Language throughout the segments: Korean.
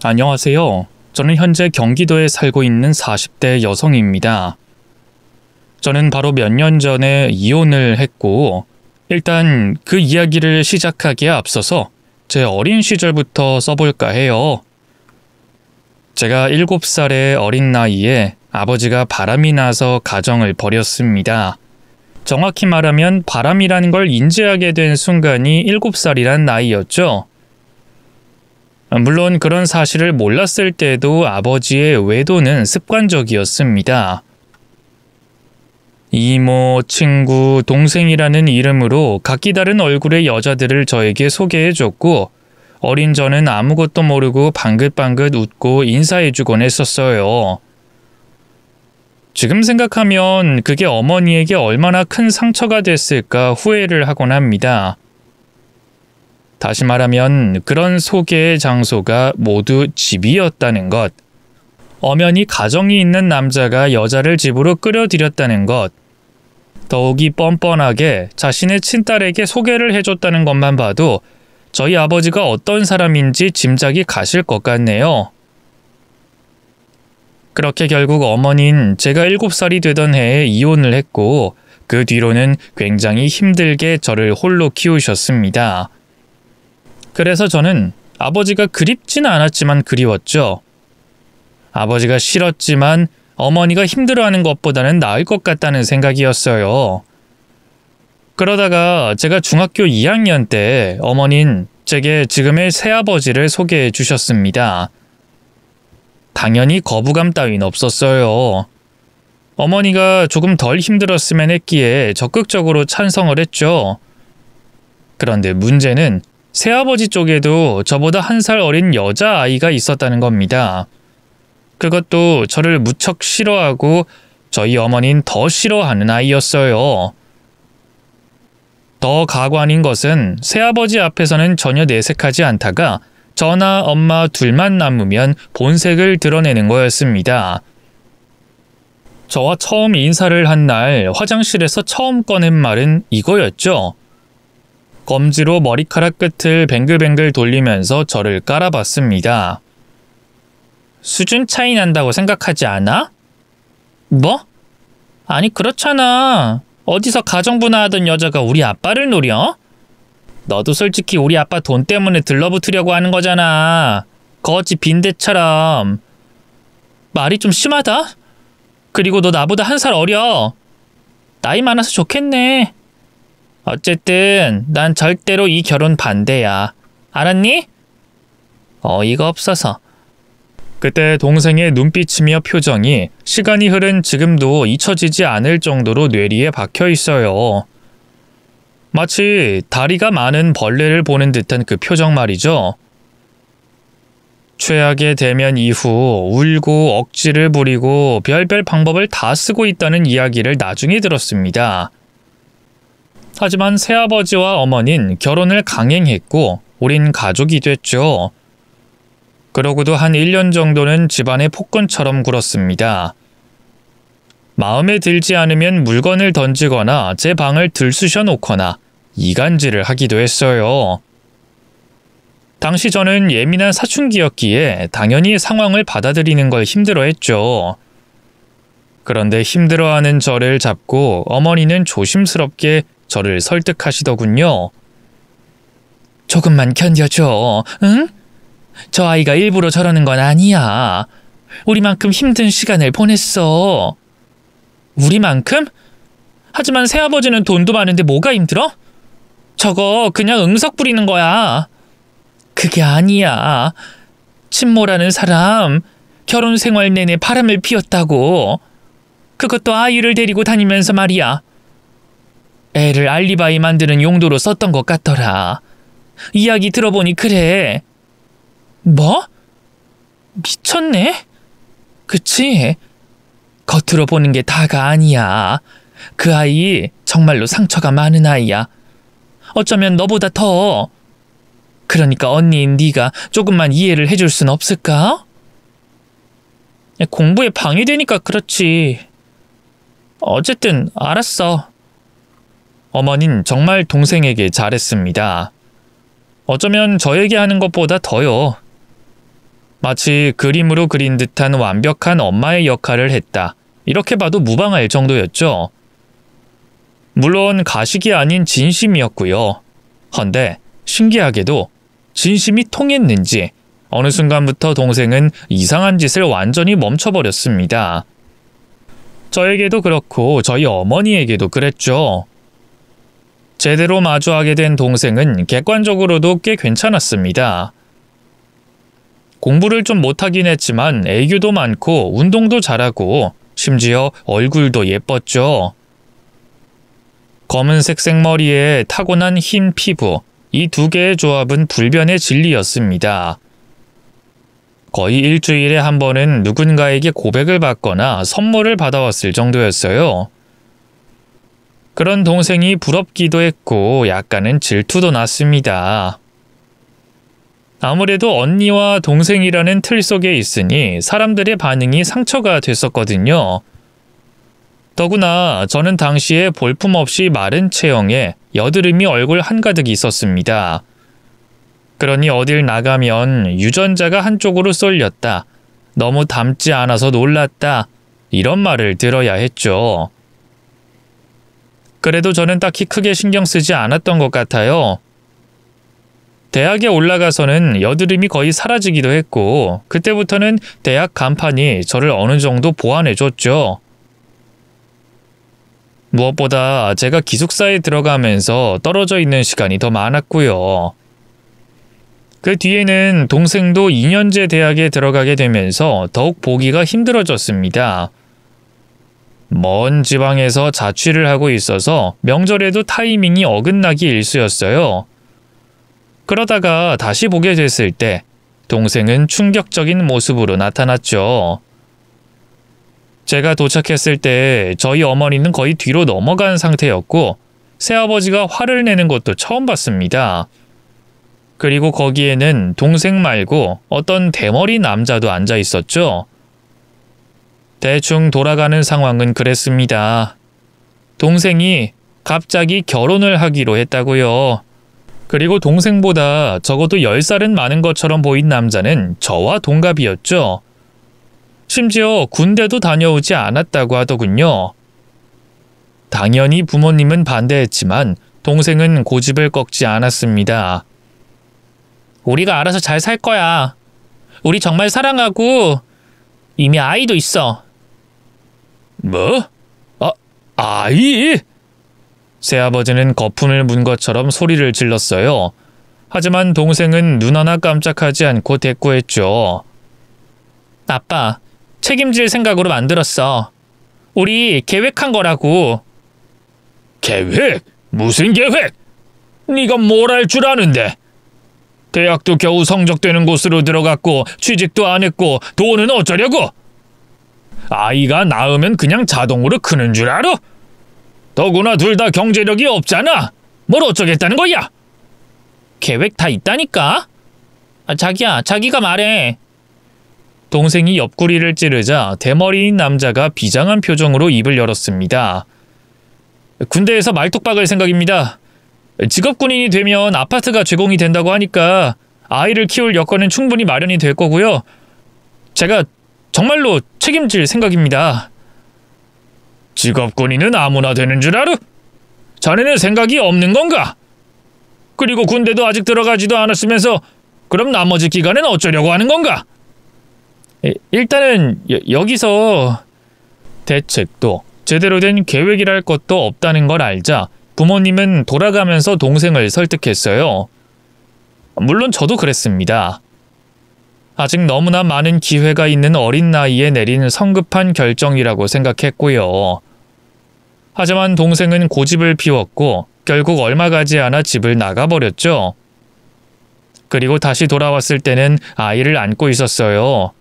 안녕하세요. 저는 현재 경기도에 살고 있는 40대 여성입니다. 저는 바로 몇 년 전에 이혼을 했고, 일단 그 이야기를 시작하기에 앞서서 제 어린 시절부터 써볼까 해요. 제가 7살의 어린 나이에 아버지가 바람이 나서 가정을 벌였습니다. 정확히 말하면 바람이라는 걸 인지하게 된 순간이 7살이란 나이였죠. 물론 그런 사실을 몰랐을 때도 아버지의 외도는 습관적이었습니다. 이모, 친구, 동생이라는 이름으로 각기 다른 얼굴의 여자들을 저에게 소개해줬고, 어린 저는 아무것도 모르고 방긋방긋 웃고 인사해주곤 했었어요. 지금 생각하면 그게 어머니에게 얼마나 큰 상처가 됐을까 후회를 하곤 합니다. 다시 말하면 그런 소개의 장소가 모두 집이었다는 것. 엄연히 가정이 있는 남자가 여자를 집으로 끌어들였다는 것. 더욱이 뻔뻔하게 자신의 친딸에게 소개를 해줬다는 것만 봐도 저희 아버지가 어떤 사람인지 짐작이 가실 것 같네요. 그렇게 결국 어머니는 제가 7살이 되던 해에 이혼을 했고, 그 뒤로는 굉장히 힘들게 저를 홀로 키우셨습니다. 그래서 저는 아버지가 그립진 않았지만 그리웠죠. 아버지가 싫었지만 어머니가 힘들어하는 것보다는 나을 것 같다는 생각이었어요. 그러다가 제가 중학교 2학년 때 어머니는 제게 지금의 새아버지를 소개해 주셨습니다. 당연히 거부감 따윈 없었어요. 어머니가 조금 덜 힘들었으면 했기에 적극적으로 찬성을 했죠. 그런데 문제는 새아버지 쪽에도 저보다 1살 어린 여자아이가 있었다는 겁니다. 그것도 저를 무척 싫어하고 저희 어머니는 더 싫어하는 아이였어요. 더 가관인 것은 새아버지 앞에서는 전혀 내색하지 않다가 저나 엄마 둘만 남으면 본색을 드러내는 거였습니다. 저와 처음 인사를 한 날 화장실에서 처음 꺼낸 말은 이거였죠. 검지로 머리카락 끝을 뱅글뱅글 돌리면서 저를 깔아봤습니다. 수준 차이 난다고 생각하지 않아? 뭐? 아니 그렇잖아. 어디서 가정부나 하던 여자가 우리 아빠를 노려? 너도 솔직히 우리 아빠 돈 때문에 들러붙으려고 하는 거잖아. 거지 빈대처럼. 말이 좀 심하다? 그리고 너 나보다 1살 어려. 나이 많아서 좋겠네. 어쨌든 난 절대로 이 결혼 반대야. 알았니? 어이가 없어서. 그때 동생의 눈빛이며 표정이 시간이 흐른 지금도 잊혀지지 않을 정도로 뇌리에 박혀 있어요. 마치 다리가 많은 벌레를 보는 듯한 그 표정 말이죠. 최악의 대면 이후 울고 억지를 부리고 별별 방법을 다 쓰고 있다는 이야기를 나중에 들었습니다. 하지만 새아버지와 어머니는 결혼을 강행했고 우린 가족이 됐죠. 그러고도 한 1년 정도는 집안의 폭군처럼 굴었습니다. 마음에 들지 않으면 물건을 던지거나 제 방을 들쑤셔 놓거나 이간질을 하기도 했어요. 당시 저는 예민한 사춘기였기에 당연히 상황을 받아들이는 걸 힘들어했죠. 그런데 힘들어하는 저를 잡고 어머니는 조심스럽게 저를 설득하시더군요. 조금만 견뎌줘, 응? 저 아이가 일부러 저러는 건 아니야. 우리만큼 힘든 시간을 보냈어. 우리만큼? 하지만 새아버지는 돈도 많은데 뭐가 힘들어? 저거 그냥 응석 부리는 거야. 그게 아니야. 친모라는 사람 결혼 생활 내내 바람을 피웠다고. 그것도 아이를 데리고 다니면서 말이야. 애를 알리바이 만드는 용도로 썼던 것 같더라. 이야기 들어보니 그래. 뭐? 미쳤네? 그치? 겉으로 보는 게 다가 아니야. 그 아이 정말로 상처가 많은 아이야. 어쩌면 너보다 더. 그러니까 언니인 네가 조금만 이해를 해줄 순 없을까? 공부에 방해되니까 그렇지. 어쨌든 알았어. 어머닌 정말 동생에게 잘했습니다. 어쩌면 저에게 하는 것보다 더요. 마치 그림으로 그린 듯한 완벽한 엄마의 역할을 했다. 이렇게 봐도 무방할 정도였죠. 물론 가식이 아닌 진심이었고요. 헌데 신기하게도 진심이 통했는지 어느 순간부터 동생은 이상한 짓을 완전히 멈춰버렸습니다. 저에게도 그렇고 저희 어머니에게도 그랬죠. 제대로 마주하게 된 동생은 객관적으로도 꽤 괜찮았습니다. 공부를 좀 못하긴 했지만 애교도 많고 운동도 잘하고 심지어 얼굴도 예뻤죠. 검은색 생머리에 타고난 흰 피부, 이 두 개의 조합은 불변의 진리였습니다. 거의 일주일에 한 번은 누군가에게 고백을 받거나 선물을 받아왔을 정도였어요. 그런 동생이 부럽기도 했고 약간은 질투도 났습니다. 아무래도 언니와 동생이라는 틀 속에 있으니 사람들의 반응이 상처가 됐었거든요. 더구나 저는 당시에 볼품없이 마른 체형에 여드름이 얼굴 한가득 있었습니다. 그러니 어딜 나가면 유전자가 한쪽으로 쏠렸다. 너무 닮지 않아서 놀랐다. 이런 말을 들어야 했죠. 그래도 저는 딱히 크게 신경 쓰지 않았던 것 같아요. 대학에 올라가서는 여드름이 거의 사라지기도 했고 그때부터는 대학 간판이 저를 어느 정도 보완해줬죠. 무엇보다 제가 기숙사에 들어가면서 떨어져 있는 시간이 더 많았고요. 그 뒤에는 동생도 2년제 대학에 들어가게 되면서 더욱 보기가 힘들어졌습니다. 먼 지방에서 자취를 하고 있어서 명절에도 타이밍이 어긋나기 일쑤였어요. 그러다가 다시 보게 됐을 때 동생은 충격적인 모습으로 나타났죠. 제가 도착했을 때 저희 어머니는 거의 뒤로 넘어간 상태였고 새아버지가 화를 내는 것도 처음 봤습니다. 그리고 거기에는 동생 말고 어떤 대머리 남자도 앉아 있었죠. 대충 돌아가는 상황은 그랬습니다. 동생이 갑자기 결혼을 하기로 했다고요. 그리고 동생보다 적어도 10살은 많은 것처럼 보인 남자는 저와 동갑이었죠. 심지어 군대도 다녀오지 않았다고 하더군요. 당연히 부모님은 반대했지만 동생은 고집을 꺾지 않았습니다. 우리가 알아서 잘 살 거야. 우리 정말 사랑하고 이미 아이도 있어. 뭐? 아이? 새아버지는 거품을 문 것처럼 소리를 질렀어요. 하지만 동생은 눈 하나 깜짝하지 않고 대꾸했죠. 아빠, 책임질 생각으로 만들었어. 우리 계획한 거라고. 계획? 무슨 계획? 네가 뭘 할 줄 아는데? 대학도 겨우 성적되는 곳으로 들어갔고 취직도 안 했고 돈은 어쩌려고? 아이가 낳으면 그냥 자동으로 크는 줄 알아? 더구나 둘 다 경제력이 없잖아. 뭘 어쩌겠다는 거야? 계획 다 있다니까? 자기야, 자기가 말해. 동생이 옆구리를 찌르자 대머리인 남자가 비장한 표정으로 입을 열었습니다. 군대에서 말뚝박을 생각입니다. 직업군인이 되면 아파트가 제공이 된다고 하니까 아이를 키울 여건은 충분히 마련이 될 거고요. 제가 정말로 책임질 생각입니다. 직업군인은 아무나 되는 줄 알아? 자네는 생각이 없는 건가? 그리고 군대도 아직 들어가지도 않았으면서 그럼 나머지 기간은 어쩌려고 하는 건가? 일단은 여기서 대책도 제대로 된 계획이랄 것도 없다는 걸 알자 부모님은 돌아가면서 동생을 설득했어요. 물론 저도 그랬습니다. 아직 너무나 많은 기회가 있는 어린 나이에 내린 성급한 결정이라고 생각했고요. 하지만 동생은 고집을 피웠고 결국 얼마 가지 않아 집을 나가버렸죠. 그리고 다시 돌아왔을 때는 아이를 안고 있었어요.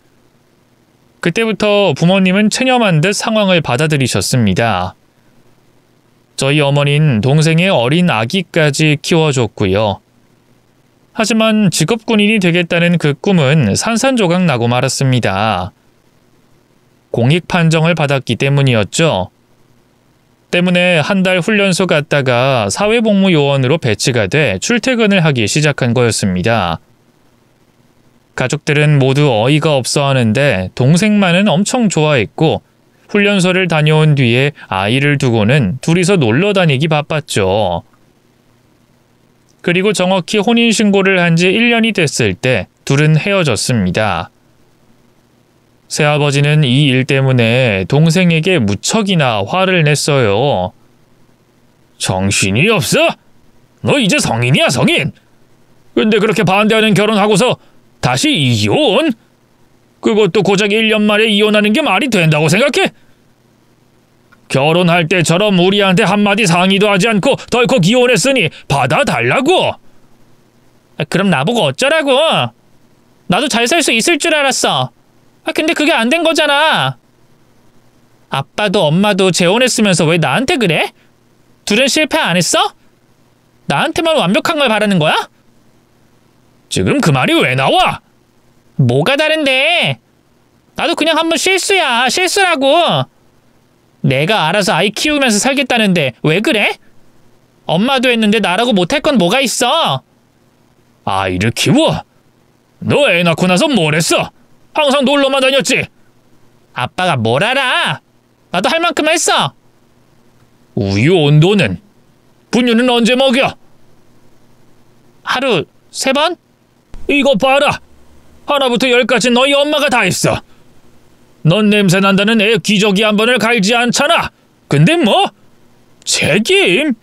그때부터 부모님은 체념한 듯 상황을 받아들이셨습니다. 저희 어머니는 동생의 어린 아기까지 키워줬고요. 하지만 직업군인이 되겠다는 그 꿈은 산산조각 나고 말았습니다. 공익 판정을 받았기 때문이었죠. 때문에 한 달 훈련소 갔다가 사회복무요원으로 배치가 돼 출퇴근을 하기 시작한 거였습니다. 가족들은 모두 어이가 없어 하는데 동생만은 엄청 좋아했고 훈련소를 다녀온 뒤에 아이를 두고는 둘이서 놀러 다니기 바빴죠. 그리고 정확히 혼인신고를 한 지 1년이 됐을 때 둘은 헤어졌습니다. 새아버지는 이 일 때문에 동생에게 무척이나 화를 냈어요. 정신이 없어? 너 이제 성인이야, 성인! 근데 그렇게 반대하는 결혼하고서 다시 이혼? 그것도 고작 1년 만에 이혼하는 게 말이 된다고 생각해? 결혼할 때처럼 우리한테 한마디 상의도 하지 않고 덜컥 이혼했으니 받아달라고! 그럼 나보고 어쩌라고? 나도 잘 살 수 있을 줄 알았어. 근데 그게 안 된 거잖아. 아빠도 엄마도 재혼했으면서 왜 나한테 그래? 둘은 실패 안 했어? 나한테만 완벽한 걸 바라는 거야? 지금 그 말이 왜 나와? 뭐가 다른데? 나도 그냥 한번 실수야. 실수라고. 내가 알아서 아이 키우면서 살겠다는데 왜 그래? 엄마도 했는데 나라고 못할 건 뭐가 있어? 아이를 키워? 너 애 낳고 나서 뭘 했어? 항상 놀러만 다녔지? 아빠가 뭘 알아? 나도 할 만큼 했어. 우유 온도는? 분유는 언제 먹여? 하루 3번? 이거 봐라. 하나부터 10까지 너희 엄마가 다 했어. 넌 냄새 난다는 애 기저귀 한 번을 갈지 않잖아. 근데 뭐? 책임?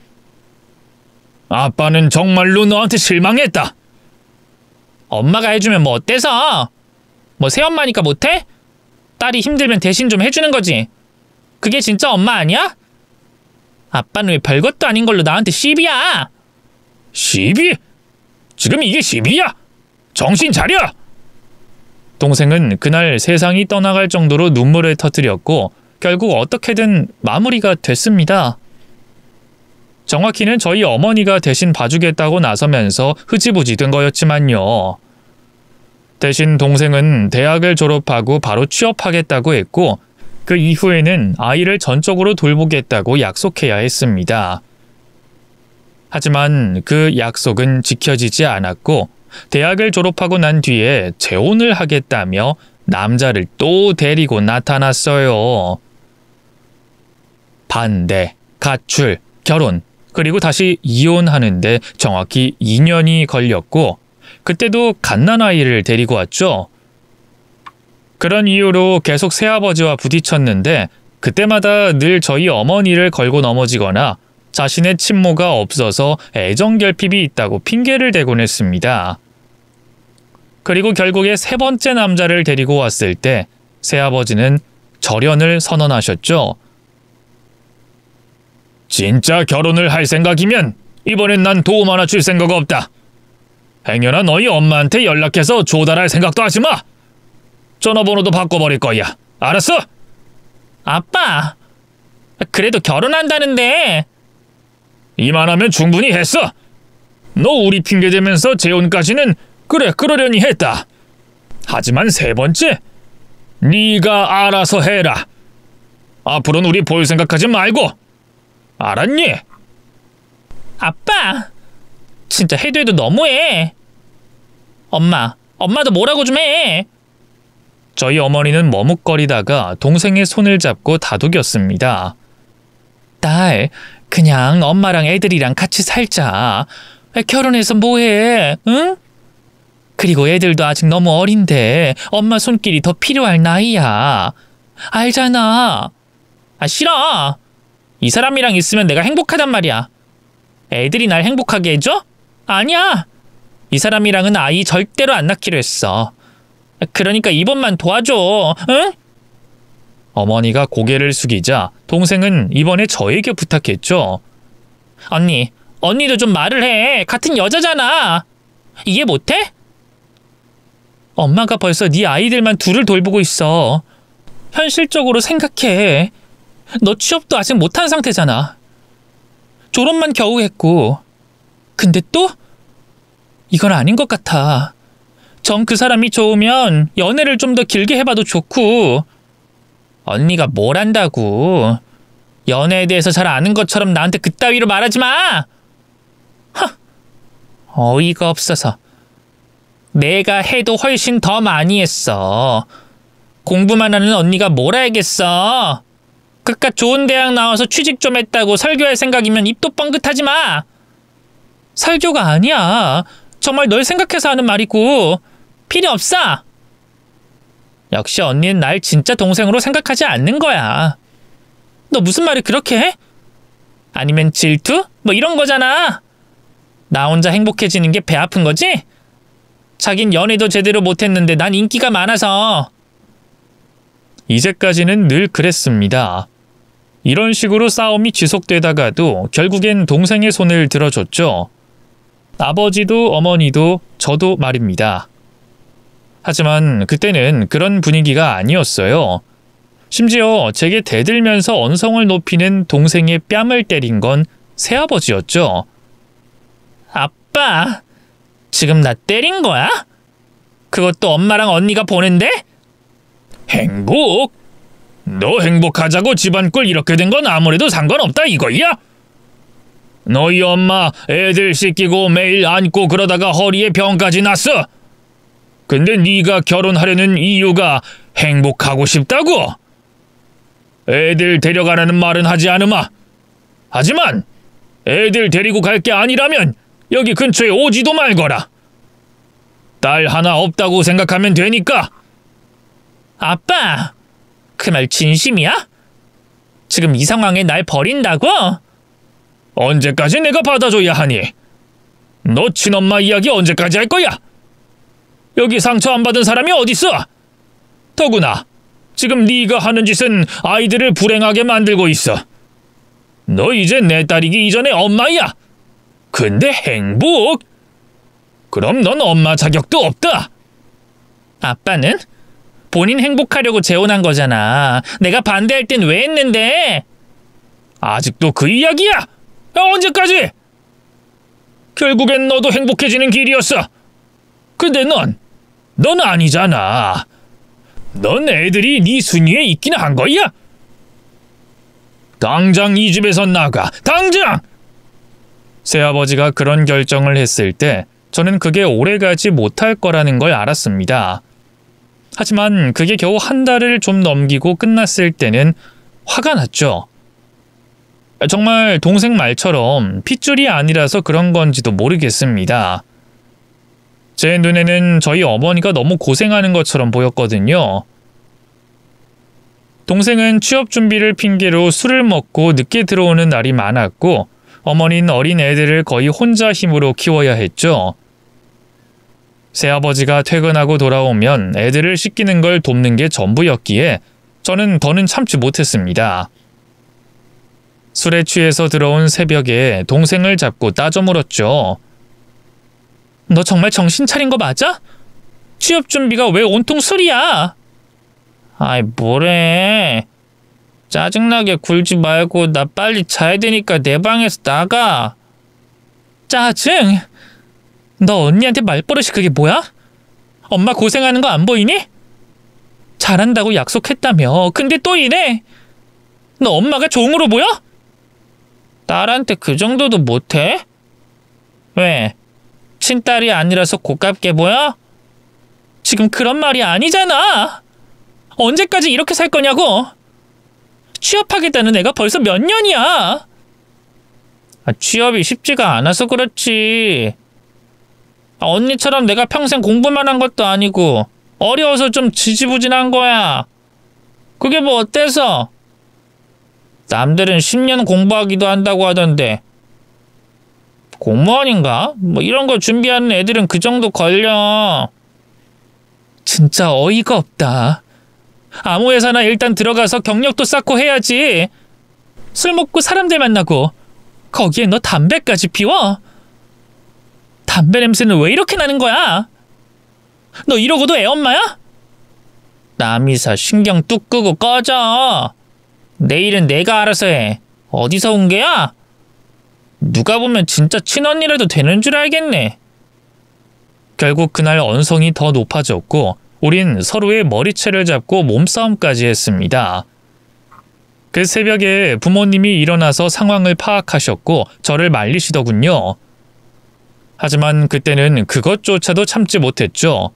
아빠는 정말로 너한테 실망했다. 엄마가 해주면 뭐 어때서? 뭐 새엄마니까 못해? 딸이 힘들면 대신 좀 해주는 거지. 그게 진짜 엄마 아니야? 아빠는 왜 별것도 아닌 걸로 나한테 시비야? 시비? 지금 이게 시비야? 정신 차려! 동생은 그날 세상이 떠나갈 정도로 눈물을 터뜨렸고 결국 어떻게든 마무리가 됐습니다. 정확히는 저희 어머니가 대신 봐주겠다고 나서면서 흐지부지 된 거였지만요. 대신 동생은 대학을 졸업하고 바로 취업하겠다고 했고 그 이후에는 아이를 전적으로 돌보겠다고 약속해야 했습니다. 하지만 그 약속은 지켜지지 않았고 대학을 졸업하고 난 뒤에 재혼을 하겠다며 남자를 또 데리고 나타났어요. 반대, 가출, 결혼, 그리고 다시 이혼하는데 정확히 2년이 걸렸고 그때도 갓난아이를 데리고 왔죠. 그런 이유로 계속 새아버지와 부딪혔는데 그때마다 늘 저희 어머니를 걸고 넘어지거나 자신의 친모가 없어서 애정결핍이 있다고 핑계를 대곤 했습니다. 그리고 결국에 3번째 남자를 데리고 왔을 때 새아버지는 절연을 선언하셨죠. 진짜 결혼을 할 생각이면 이번엔 난 도움 하나 줄 생각 없다. 행여나 너희 엄마한테 연락해서 조달할 생각도 하지 마. 전화번호도 바꿔버릴 거야. 알았어? 아빠, 그래도 결혼한다는데. 이만하면 충분히 했어. 너 우리 핑계대면서 재혼까지는 그래 그러려니 했다. 하지만 3번째, 네가 알아서 해라. 앞으로는 우리 볼 생각하지 말고. 알았니? 아빠, 진짜 해도 해도 너무해. 엄마도 뭐라고 좀 해. 저희 어머니는 머뭇거리다가 동생의 손을 잡고 다독였습니다. 딸, 그냥 엄마랑 애들이랑 같이 살자. 결혼해서 뭐해, 응? 그리고 애들도 아직 너무 어린데 엄마 손길이 더 필요할 나이야. 알잖아. 싫어. 이 사람이랑 있으면 내가 행복하단 말이야. 애들이 날 행복하게 해줘? 아니야. 이 사람이랑은 아이 절대로 안 낳기로 했어. 그러니까 이번만 도와줘, 응? 어머니가 고개를 숙이자 동생은 이번에 저에게 부탁했죠. 언니도 좀 말을 해. 같은 여자잖아. 이해 못해? 엄마가 벌써 네 아이들만 둘을 돌보고 있어. 현실적으로 생각해. 너 취업도 아직 못한 상태잖아. 졸업만 겨우 했고. 근데 또? 이건 아닌 것 같아. 정 그 사람이 좋으면 연애를 좀 더 길게 해봐도 좋고. 언니가 뭘 안다고. 연애에 대해서 잘 아는 것처럼 나한테 그따위로 말하지 마. 어이가 없어서. 내가 해도 훨씬 더 많이 했어. 공부만 하는 언니가 뭘 알겠어. 그깟 좋은 대학 나와서 취직 좀 했다고 설교할 생각이면 입도 뻥긋하지 마. 설교가 아니야. 정말 널 생각해서 하는 말이고 필요 없어. 역시 언니는 날 진짜 동생으로 생각하지 않는 거야. 너 무슨 말을 그렇게 해? 아니면 질투? 뭐 이런 거잖아. 나 혼자 행복해지는 게 배 아픈 거지? 자긴 연애도 제대로 못했는데 난 인기가 많아서. 이제까지는 늘 그랬습니다. 이런 식으로 싸움이 지속되다가도 결국엔 동생의 손을 들어줬죠. 아버지도 어머니도 저도 말입니다. 하지만 그때는 그런 분위기가 아니었어요. 심지어 제게 대들면서 언성을 높이는 동생의 뺨을 때린 건 새아버지였죠. 아빠, 지금 나 때린 거야? 그것도 엄마랑 언니가 보는데? 행복? 너 행복하자고 집안 꼴 이렇게 된 건 아무래도 상관없다 이거야? 너희 엄마 애들 씻기고 매일 안고 그러다가 허리에 병까지 났어. 근데 네가 결혼하려는 이유가 행복하고 싶다고? 애들 데려가라는 말은 하지 않으마. 하지만 애들 데리고 갈 게 아니라면 여기 근처에 오지도 말거라. 딸 하나 없다고 생각하면 되니까. 아빠, 그 말 진심이야? 지금 이 상황에 날 버린다고? 언제까지 내가 받아줘야 하니? 너 친엄마 이야기 언제까지 할 거야? 여기 상처 안 받은 사람이 어딨어? 더구나 지금 네가 하는 짓은 아이들을 불행하게 만들고 있어. 너 이제 내 딸이기 이전에 엄마야. 근데 행복? 그럼 넌 엄마 자격도 없다. 아빠는? 본인 행복하려고 재혼한 거잖아. 내가 반대할 땐 왜 했는데? 아직도 그 이야기야? 언제까지? 결국엔 너도 행복해지는 길이었어. 근데 넌 아니잖아. 넌 애들이 네 순위에 있긴 한 거야? 당장 이 집에서 나가. 당장! 새아버지가 그런 결정을 했을 때 저는 그게 오래가지 못할 거라는 걸 알았습니다. 하지만 그게 겨우 한 달을 좀 넘기고 끝났을 때는 화가 났죠. 정말 동생 말처럼 핏줄이 아니라서 그런 건지도 모르겠습니다. 제 눈에는 저희 어머니가 너무 고생하는 것처럼 보였거든요. 동생은 취업 준비를 핑계로 술을 먹고 늦게 들어오는 날이 많았고 어머니는 어린 애들을 거의 혼자 힘으로 키워야 했죠. 새아버지가 퇴근하고 돌아오면 애들을 씻기는 걸 돕는 게 전부였기에 저는 더는 참지 못했습니다. 술에 취해서 들어온 새벽에 동생을 잡고 따져 물었죠. 너 정말 정신 차린 거 맞아? 취업 준비가 왜 온통 술이야? 아이 뭐래. 짜증나게 굴지 말고 나 빨리 자야 되니까 내 방에서 나가. 짜증? 너 언니한테 말버릇이 그게 뭐야? 엄마 고생하는 거 안 보이니? 잘한다고 약속했다며. 근데 또 이래. 너 엄마가 종으로 보여? 딸한테 그 정도도 못해? 왜? 친딸이 아니라서 고깝게 보여? 지금 그런 말이 아니잖아. 언제까지 이렇게 살 거냐고. 취업하겠다는 애가 벌써 몇 년이야. 취업이 쉽지가 않아서 그렇지. 언니처럼 내가 평생 공부만 한 것도 아니고 어려워서 좀 지지부진한 거야. 그게 뭐 어때서? 남들은 10년 공부하기도 한다고 하던데. 공무원인가? 뭐 이런 거 준비하는 애들은 그 정도 걸려. 진짜 어이가 없다. 아무 회사나 일단 들어가서 경력도 쌓고 해야지. 술 먹고 사람들 만나고 거기에 너 담배까지 피워? 담배 냄새는 왜 이렇게 나는 거야? 너 이러고도 애 엄마야? 남이사 신경 뚝 끄고 꺼져. 내일은 내가 알아서 해. 어디서 온 게야? 누가 보면 진짜 친언니라도 되는 줄 알겠네. 결국 그날 언성이 더 높아졌고 우린 서로의 머리채를 잡고 몸싸움까지 했습니다. 그 새벽에 부모님이 일어나서 상황을 파악하셨고 저를 말리시더군요. 하지만 그때는 그것조차도 참지 못했죠.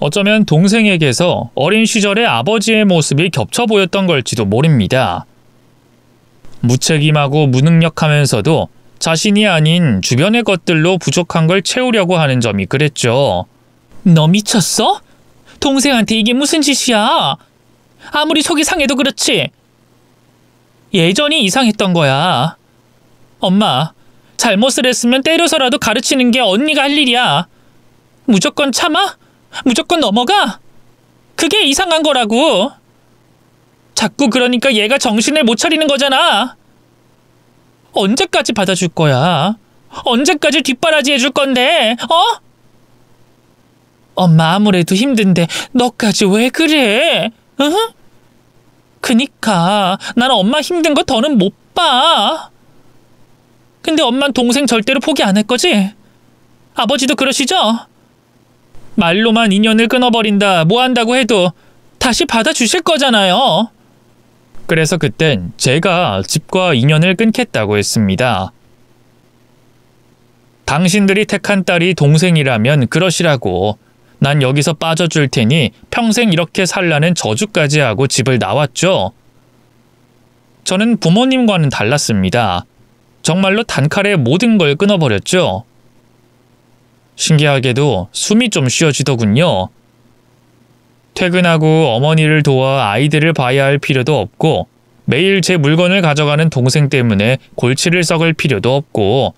어쩌면 동생에게서 어린 시절의 아버지의 모습이 겹쳐 보였던 걸지도 모릅니다. 무책임하고 무능력하면서도 자신이 아닌 주변의 것들로 부족한 걸 채우려고 하는 점이 그랬죠. 너 미쳤어? 동생한테 이게 무슨 짓이야? 아무리 속이 상해도 그렇지. 예전이 이상했던 거야. 엄마, 잘못을 했으면 때려서라도 가르치는 게 언니가 할 일이야. 무조건 참아? 무조건 넘어가? 그게 이상한 거라고. 자꾸 그러니까 얘가 정신을 못 차리는 거잖아. 언제까지 받아줄 거야? 언제까지 뒷바라지 해줄 건데? 어? 엄마 아무래도 힘든데 너까지 왜 그래? 응? 그니까 난 엄마 힘든 거 더는 못 봐. 근데 엄만 동생 절대로 포기 안 할 거지? 아버지도 그러시죠? 말로만 인연을 끊어버린다, 뭐 한다고 해도 다시 받아주실 거잖아요. 그래서 그땐 제가 집과 인연을 끊겠다고 했습니다. 당신들이 택한 딸이 동생이라면 그러시라고. 난 여기서 빠져줄 테니 평생 이렇게 살라는 저주까지 하고 집을 나왔죠. 저는 부모님과는 달랐습니다. 정말로 단칼에 모든 걸 끊어버렸죠. 신기하게도 숨이 좀 쉬어지더군요. 퇴근하고 어머니를 도와 아이들을 봐야 할 필요도 없고 매일 제 물건을 가져가는 동생 때문에 골치를 썩을 필요도 없고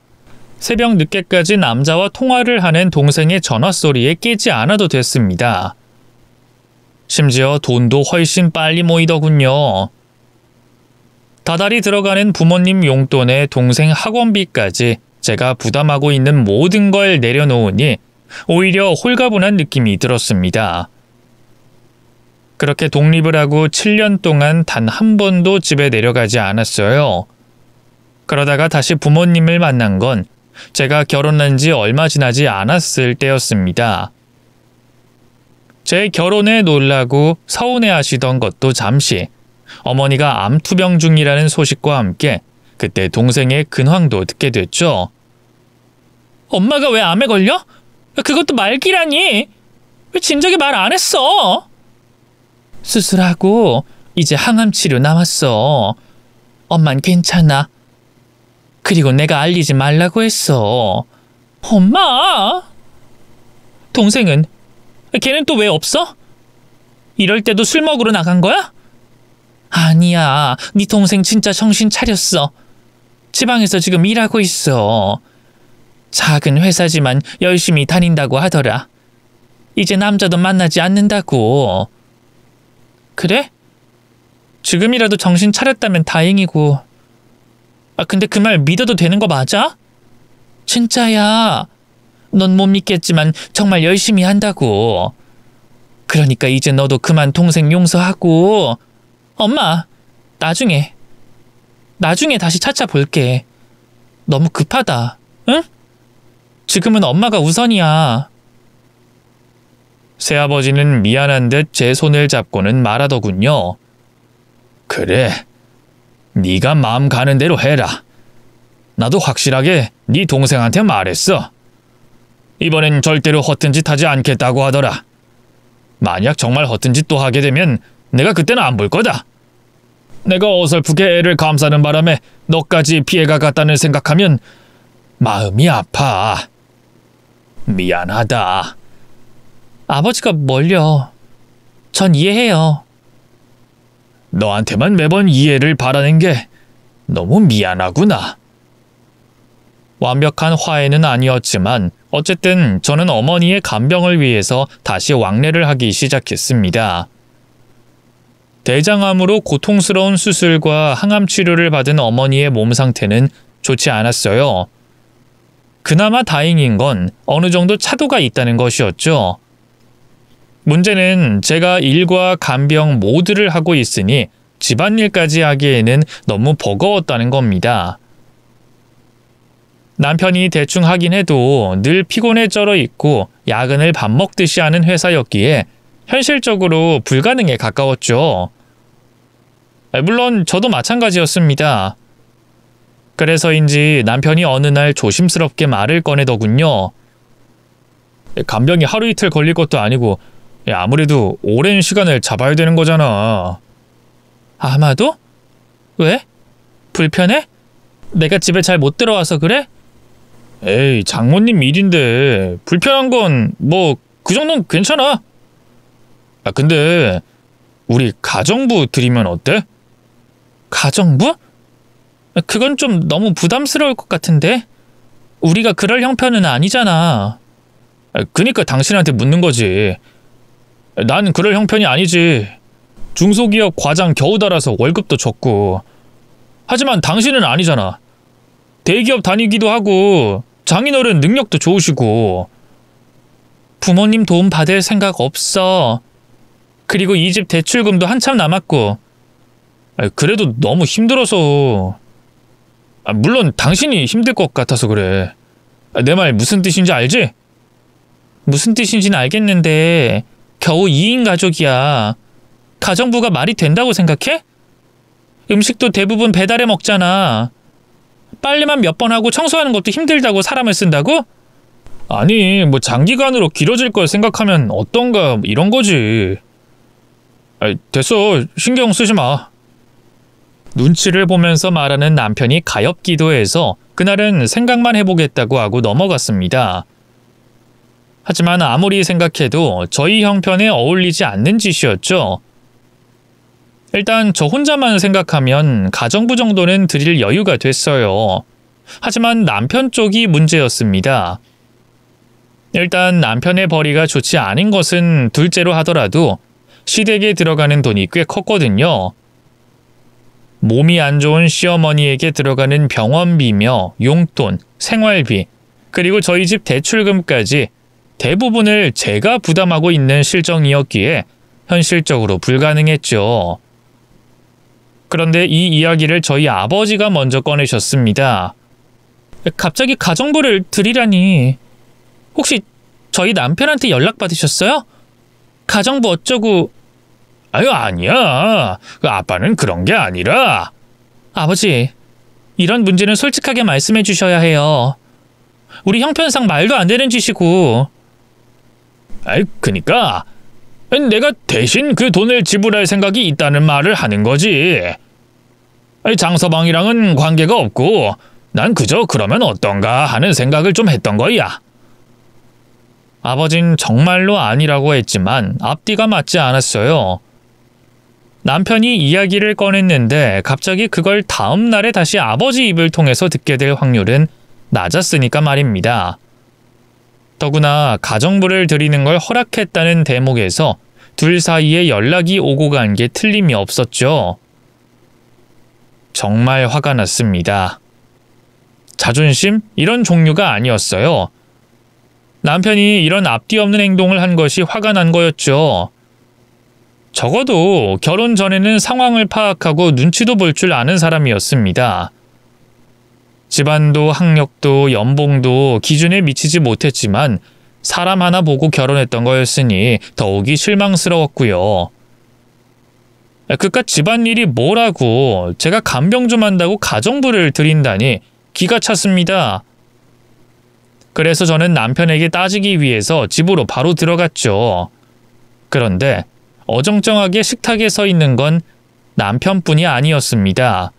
새벽 늦게까지 남자와 통화를 하는 동생의 전화소리에 깨지 않아도 됐습니다. 심지어 돈도 훨씬 빨리 모이더군요. 다달이 들어가는 부모님 용돈에 동생 학원비까지 제가 부담하고 있는 모든 걸 내려놓으니 오히려 홀가분한 느낌이 들었습니다. 그렇게 독립을 하고 7년 동안 단 한 번도 집에 내려가지 않았어요. 그러다가 다시 부모님을 만난 건 제가 결혼한 지 얼마 지나지 않았을 때였습니다. 제 결혼에 놀라고 서운해하시던 것도 잠시, 어머니가 암투병 중이라는 소식과 함께 그때 동생의 근황도 듣게 됐죠. 엄마가 왜 암에 걸려? 그것도 말기라니! 왜 진작에 말 안 했어? 수술하고 이제 항암 치료 남았어. 엄만 괜찮아. 그리고 내가 알리지 말라고 했어. 엄마! 동생은? 걔는 또 왜 없어? 이럴 때도 술 먹으러 나간 거야? 아니야, 네 동생 진짜 정신 차렸어. 지방에서 지금 일하고 있어. 작은 회사지만 열심히 다닌다고 하더라. 이제 남자도 만나지 않는다고. 그래? 지금이라도 정신 차렸다면 다행이고. 근데 그 말 믿어도 되는 거 맞아? 진짜야. 넌 못 믿겠지만 정말 열심히 한다고. 그러니까 이제 너도 그만 동생 용서하고. 엄마, 나중에 다시 찾아볼게. 너무 급하다. 응? 지금은 엄마가 우선이야. 새아버지는 미안한 듯 제 손을 잡고는 말하더군요. 그래, 네가 마음 가는 대로 해라. 나도 확실하게 네 동생한테 말했어. 이번엔 절대로 허튼 짓 하지 않겠다고 하더라. 만약 정말 허튼 짓 또 하게 되면 내가 그때는 안 볼 거다. 내가 어설프게 애를 감싸는 바람에 너까지 피해가 갔다는 생각하면 마음이 아파. 미안하다. 아버지가 뭘요. 전 이해해요. 너한테만 매번 이해를 바라는 게 너무 미안하구나. 완벽한 화해는 아니었지만 어쨌든 저는 어머니의 간병을 위해서 다시 왕래를 하기 시작했습니다. 대장암으로 고통스러운 수술과 항암 치료를 받은 어머니의 몸 상태는 좋지 않았어요. 그나마 다행인 건 어느 정도 차도가 있다는 것이었죠. 문제는 제가 일과 간병 모두를 하고 있으니 집안일까지 하기에는 너무 버거웠다는 겁니다. 남편이 대충 하긴 해도 늘 피곤에 쩔어 있고 야근을 밥 먹듯이 하는 회사였기에 현실적으로 불가능에 가까웠죠. 물론 저도 마찬가지였습니다. 그래서인지 남편이 어느 날 조심스럽게 말을 꺼내더군요. 간병이 하루 이틀 걸릴 것도 아니고 아무래도 오랜 시간을 잡아야 되는 거잖아. 아마도? 왜? 불편해? 내가 집에 잘 못 들어와서 그래? 에이, 장모님 일인데 불편한 건 뭐 그 정도는 괜찮아. 근데 우리 가정부 드리면 어때? 가정부? 그건 좀 너무 부담스러울 것 같은데? 우리가 그럴 형편은 아니잖아. 그니까 당신한테 묻는 거지. 난 그럴 형편이 아니지. 중소기업 과장 겨우 달아서 월급도 적고. 하지만 당신은 아니잖아. 대기업 다니기도 하고 장인어른 능력도 좋으시고. 부모님 도움 받을 생각 없어. 그리고 이 집 대출금도 한참 남았고. 그래도 너무 힘들어서. 물론 당신이 힘들 것 같아서 그래. 내 말 무슨 뜻인지 알지? 무슨 뜻인지는 알겠는데 겨우 2인 가족이야. 가정부가 말이 된다고 생각해? 음식도 대부분 배달해 먹잖아. 빨래만 몇 번 하고 청소하는 것도 힘들다고 사람을 쓴다고? 아니, 뭐 장기간으로 길어질 걸 생각하면 어떤가 이런 거지. 됐어. 신경 쓰지 마. 눈치를 보면서 말하는 남편이 가엾기도 해서 그날은 생각만 해보겠다고 하고 넘어갔습니다. 하지만 아무리 생각해도 저희 형편에 어울리지 않는 짓이었죠. 일단 저 혼자만 생각하면 가정부 정도는 드릴 여유가 됐어요. 하지만 남편 쪽이 문제였습니다. 일단 남편의 벌이가 좋지 않은 것은 둘째로 하더라도 시댁에 들어가는 돈이 꽤 컸거든요. 몸이 안 좋은 시어머니에게 들어가는 병원비며 용돈, 생활비, 그리고 저희 집 대출금까지 대부분을 제가 부담하고 있는 실정이었기에 현실적으로 불가능했죠. 그런데 이 이야기를 저희 아버지가 먼저 꺼내셨습니다. 갑자기 가정부를 드리라니. 혹시 저희 남편한테 연락 받으셨어요? 가정부 어쩌고. 아니야. 아빠는 그런 게 아니라. 아버지, 이런 문제는 솔직하게 말씀해 주셔야 해요. 우리 형편상 말도 안 되는 짓이고. 그니까 내가 대신 그 돈을 지불할 생각이 있다는 말을 하는 거지. 장서방이랑은 관계가 없고 난 그저 그러면 어떤가 하는 생각을 좀 했던 거야. 아버진 정말로 아니라고 했지만 앞뒤가 맞지 않았어요. 남편이 이야기를 꺼냈는데 갑자기 그걸 다음 날에 다시 아버지 입을 통해서 듣게 될 확률은 낮았으니까 말입니다. 더구나 가정부를 드리는 걸 허락했다는 대목에서 둘 사이에 연락이 오고 간 게 틀림이 없었죠. 정말 화가 났습니다. 자존심? 이런 종류가 아니었어요. 남편이 이런 앞뒤 없는 행동을 한 것이 화가 난 거였죠. 적어도 결혼 전에는 상황을 파악하고 눈치도 볼 줄 아는 사람이었습니다. 집안도 학력도 연봉도 기준에 미치지 못했지만 사람 하나 보고 결혼했던 거였으니 더욱이 실망스러웠고요. 그깟 집안일이 뭐라고 제가 간병 좀 한다고 가정부를 드린다니 기가 찼습니다. 그래서 저는 남편에게 따지기 위해서 집으로 바로 들어갔죠. 그런데 어정쩡하게 식탁에 서 있는 건 남편뿐이 아니었습니다.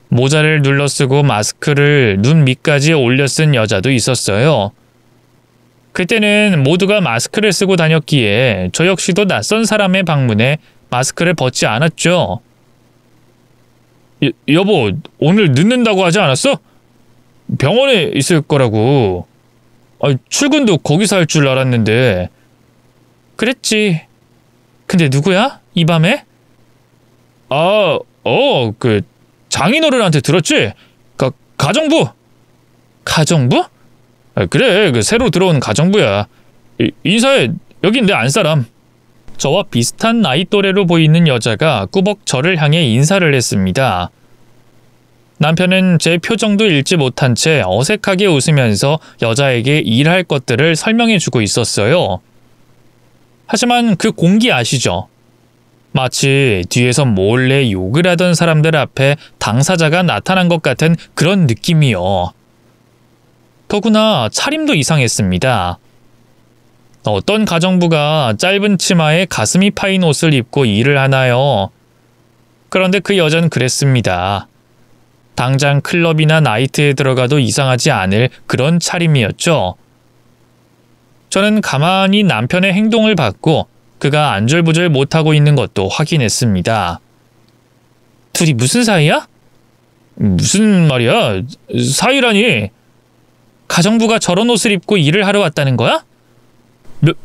모자를 눌러쓰고 마스크를 눈 밑까지 올려 쓴 여자도 있었어요. 그때는 모두가 마스크를 쓰고 다녔기에 저 역시도 낯선 사람의 방문에 마스크를 벗지 않았죠. 여보, 오늘 늦는다고 하지 않았어? 병원에 있을 거라고. 출근도 거기서 할 줄 알았는데. 그랬지. 근데 누구야? 이 밤에? 장인어른한테 들었지? 가정부. 가정부? 그래, 새로 들어온 가정부야. 인사해. 여긴 내 안사람. 저와 비슷한 나이 또래로 보이는 여자가 꾸벅 저를 향해 인사를 했습니다. 남편은 제 표정도 읽지 못한 채 어색하게 웃으면서 여자에게 일할 것들을 설명해주고 있었어요. 하지만 그 공기 아시죠? 마치 뒤에서 몰래 욕을 하던 사람들 앞에 당사자가 나타난 것 같은 그런 느낌이요. 더구나 차림도 이상했습니다. 어떤 가정부가 짧은 치마에 가슴이 파인 옷을 입고 일을 하나요? 그런데 그 여자는 그랬습니다. 당장 클럽이나 나이트에 들어가도 이상하지 않을 그런 차림이었죠. 저는 가만히 남편의 행동을 봤고 그가 안절부절 못하고 있는 것도 확인했습니다. 둘이 무슨 사이야? 무슨 말이야? 사이라니? 가정부가 저런 옷을 입고 일을 하러 왔다는 거야?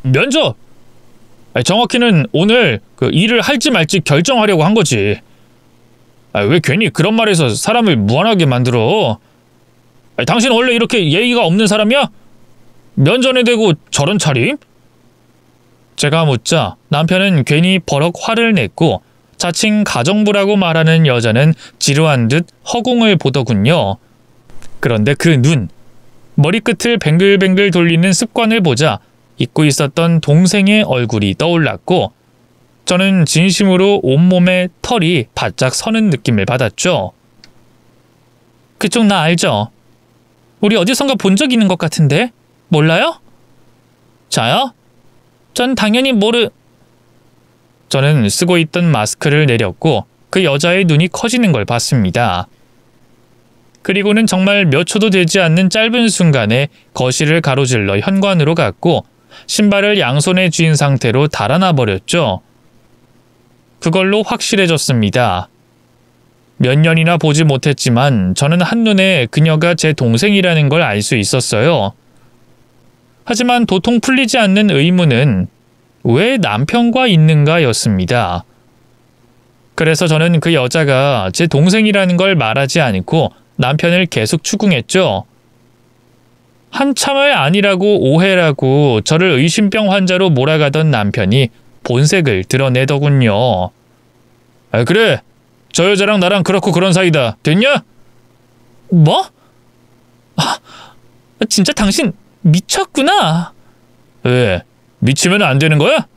면접! 정확히는 오늘 일을 할지 말지 결정하려고 한 거지. 왜 괜히 그런 말에서 사람을 무안하게 만들어? 당신 원래 이렇게 예의가 없는 사람이야? 면전에 대고 저런 차림? 제가 묻자 남편은 괜히 버럭 화를 냈고 자칭 가정부라고 말하는 여자는 지루한 듯 허공을 보더군요. 그런데 그 눈, 머리끝을 뱅글뱅글 돌리는 습관을 보자 잊고 있었던 동생의 얼굴이 떠올랐고 저는 진심으로 온몸에 털이 바짝 서는 느낌을 받았죠. 그쪽 나 알죠? 우리 어디선가 본 적 있는 것 같은데? 몰라요? 저요? 전 당연히 저는 쓰고 있던 마스크를 내렸고 그 여자의 눈이 커지는 걸 봤습니다. 그리고는 정말 몇 초도 되지 않는 짧은 순간에 거실을 가로질러 현관으로 갔고 신발을 양손에 쥔 상태로 달아나 버렸죠. 그걸로 확실해졌습니다. 몇 년이나 보지 못했지만 저는 한눈에 그녀가 제 동생이라는 걸 알 수 있었어요. 하지만 도통 풀리지 않는 의문은 왜 남편과 있는가였습니다. 그래서 저는 그 여자가 제 동생이라는 걸 말하지 않고 남편을 계속 추궁했죠. 한참을 아니라고 오해라고 저를 의심병 환자로 몰아가던 남편이 본색을 드러내더군요. 그래, 저 여자랑 나랑 그렇고 그런 사이다. 됐냐? 뭐? 진짜 당신 미쳤구나. 왜? 미치면 안 되는 거야?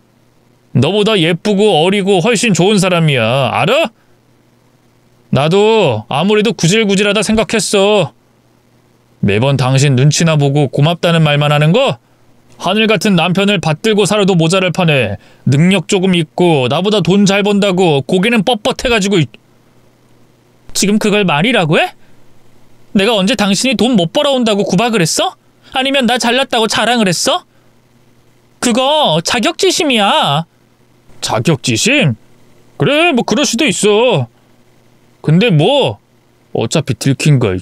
너보다 예쁘고 어리고 훨씬 좋은 사람이야. 알아? 나도 아무래도 구질구질하다 생각했어. 매번 당신 눈치나 보고 고맙다는 말만 하는 거? 하늘 같은 남편을 받들고 살아도 모자랄 판에 능력 조금 있고 나보다 돈 잘 번다고 고개는 뻣뻣해가지고. 지금 그걸 말이라고 해? 내가 언제 당신이 돈 못 벌어온다고 구박을 했어? 아니면 나 잘났다고 자랑을 했어? 그거 자격지심이야. 자격지심? 그래, 뭐 그럴 수도 있어. 근데 뭐 어차피 들킨 거.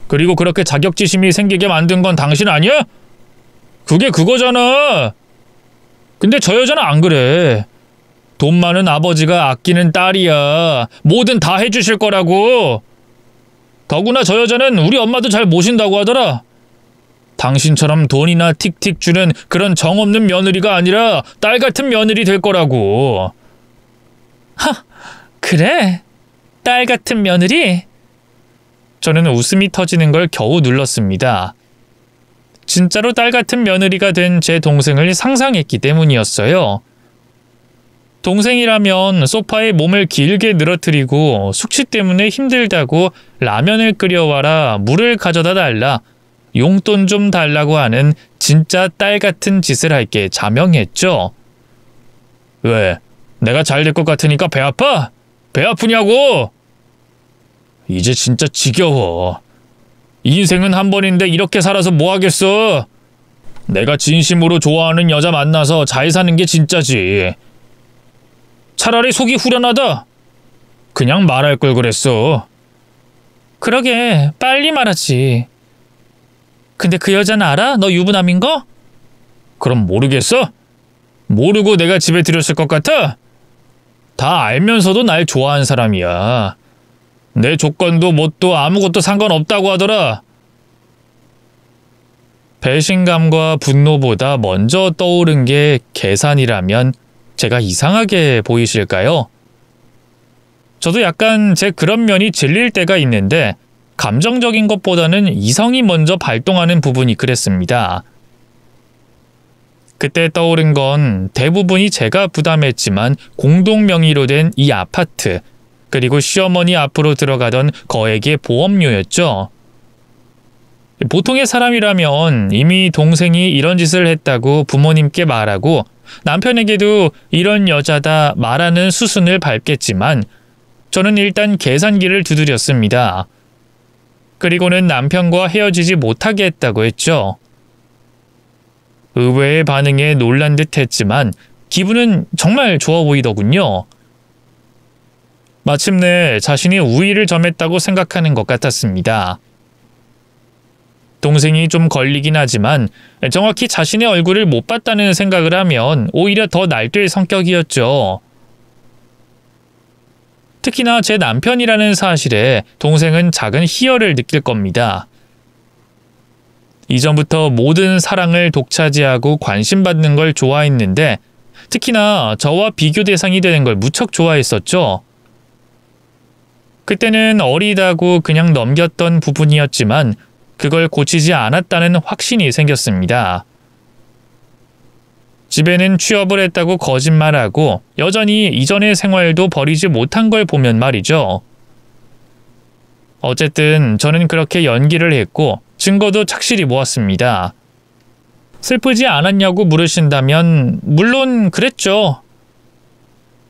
그리고 그렇게 자격지심이 생기게 만든 건 당신 아니야? 그게 그거잖아. 근데 저 여자는 안 그래. 돈 많은 아버지가 아끼는 딸이야. 뭐든 다 해주실 거라고. 더구나 저 여자는 우리 엄마도 잘 모신다고 하더라. 당신처럼 돈이나 틱틱 주는 그런 정없는 며느리가 아니라 딸 같은 며느리 될 거라고. 하, 그래? 딸 같은 며느리? 저는 웃음이 터지는 걸 겨우 눌렀습니다. 진짜로 딸 같은 며느리가 된 제 동생을 상상했기 때문이었어요. 동생이라면 소파에 몸을 길게 늘어뜨리고 숙취 때문에 힘들다고 라면을 끓여와라, 물을 가져다 달라, 용돈 좀 달라고 하는 진짜 딸 같은 짓을 할게 자명했죠. 왜? 내가 잘 될 것 같으니까 배 아파? 배 아프냐고? 이제 진짜 지겨워. 인생은 한 번인데 이렇게 살아서 뭐 하겠어? 내가 진심으로 좋아하는 여자 만나서 잘 사는 게 진짜지. 차라리 속이 후련하다. 그냥 말할 걸 그랬어. 그러게, 빨리 말하지. 근데 그 여자는 알아? 너 유부남인 거? 그럼 모르겠어? 모르고 내가 집에 들였을 것 같아? 다 알면서도 날 좋아하는 사람이야. 내 조건도 뭣도 아무것도 상관없다고 하더라. 배신감과 분노보다 먼저 떠오른 게 계산이라면 제가 이상하게 보이실까요? 저도 약간 제 그런 면이 질릴 때가 있는데 감정적인 것보다는 이성이 먼저 발동하는 부분이 그랬습니다. 그때 떠오른 건 대부분이 제가 부담했지만 공동 명의로 된 이 아파트, 그리고 시어머니 앞으로 들어가던 거액의 보험료였죠. 보통의 사람이라면 이미 동생이 이런 짓을 했다고 부모님께 말하고 남편에게도 이런 여자다 말하는 수순을 밟겠지만 저는 일단 계산기를 두드렸습니다. 그리고는 남편과 헤어지지 못하게 했다고 했죠. 의외의 반응에 놀란 듯 했지만 기분은 정말 좋아 보이더군요. 마침내 자신이 우위를 점했다고 생각하는 것 같았습니다. 동생이 좀 걸리긴 하지만 정확히 자신의 얼굴을 못 봤다는 생각을 하면 오히려 더 날뛸 성격이었죠. 특히나 제 남편이라는 사실에 동생은 작은 희열을 느낄 겁니다. 이전부터 모든 사랑을 독차지하고 관심받는 걸 좋아했는데 특히나 저와 비교 대상이 되는 걸 무척 좋아했었죠. 그때는 어리다고 그냥 넘겼던 부분이었지만 그걸 고치지 않았다는 확신이 생겼습니다. 집에는 취업을 했다고 거짓말하고 여전히 이전의 생활도 버리지 못한 걸 보면 말이죠. 어쨌든 저는 그렇게 연기를 했고 증거도 착실히 모았습니다. 슬프지 않았냐고 물으신다면 물론 그랬죠.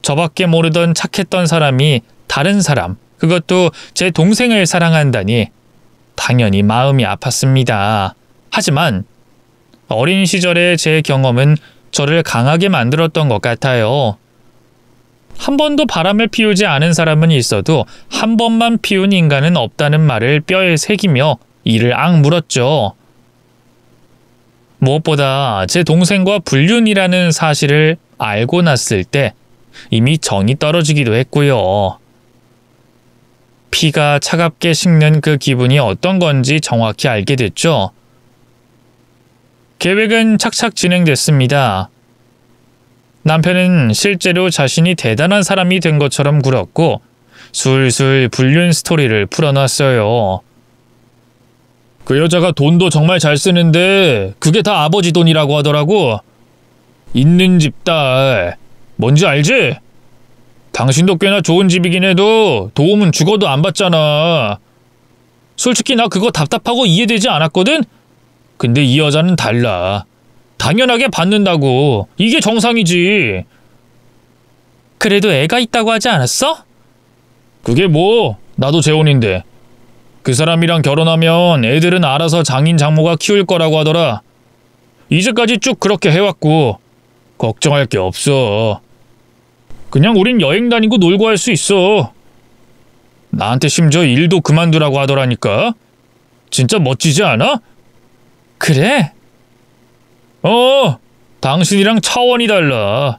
저밖에 모르던 착했던 사람이 다른 사람, 그것도 제 동생을 사랑한다니 당연히 마음이 아팠습니다. 하지만 어린 시절의 제 경험은 저를 강하게 만들었던 것 같아요. 한 번도 바람을 피우지 않은 사람은 있어도 한 번만 피운 인간은 없다는 말을 뼈에 새기며 이를 악물었죠. 무엇보다 제 동생과 불륜이라는 사실을 알고 났을 때 이미 정이 떨어지기도 했고요. 피가 차갑게 식는 그 기분이 어떤 건지 정확히 알게 됐죠. 계획은 착착 진행됐습니다. 남편은 실제로 자신이 대단한 사람이 된 것처럼 굴었고 술술 불륜 스토리를 풀어놨어요. 그 여자가 돈도 정말 잘 쓰는데 그게 다 아버지 돈이라고 하더라고. 있는 집 딸. 뭔지 알지? 당신도 꽤나 좋은 집이긴 해도 도움은 죽어도 안 받잖아. 솔직히 나 그거 답답하고 이해되지 않았거든? 근데 이 여자는 달라. 당연하게 받는다고. 이게 정상이지. 그래도 애가 있다고 하지 않았어? 그게 뭐, 나도 재혼인데. 그 사람이랑 결혼하면 애들은 알아서 장인 장모가 키울 거라고 하더라. 이제까지 쭉 그렇게 해왔고 걱정할 게 없어. 그냥 우린 여행 다니고 놀고 할 수 있어. 나한테 심지어 일도 그만두라고 하더라니까. 진짜 멋지지 않아? 그래? 당신이랑 차원이 달라.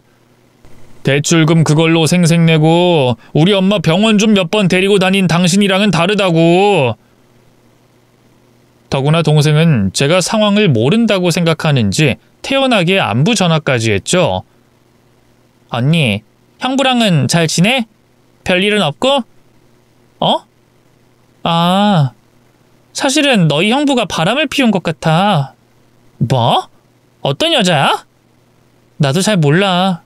대출금 그걸로 생색내고 우리 엄마 병원 좀 몇 번 데리고 다닌 당신이랑은 다르다고. 더구나 동생은 제가 상황을 모른다고 생각하는지 태연하게 안부 전화까지 했죠. 언니, 형부랑은 잘 지내? 별일은 없고? 사실은 너희 형부가 바람을 피운 것 같아. 뭐? 어떤 여자야? 나도 잘 몰라.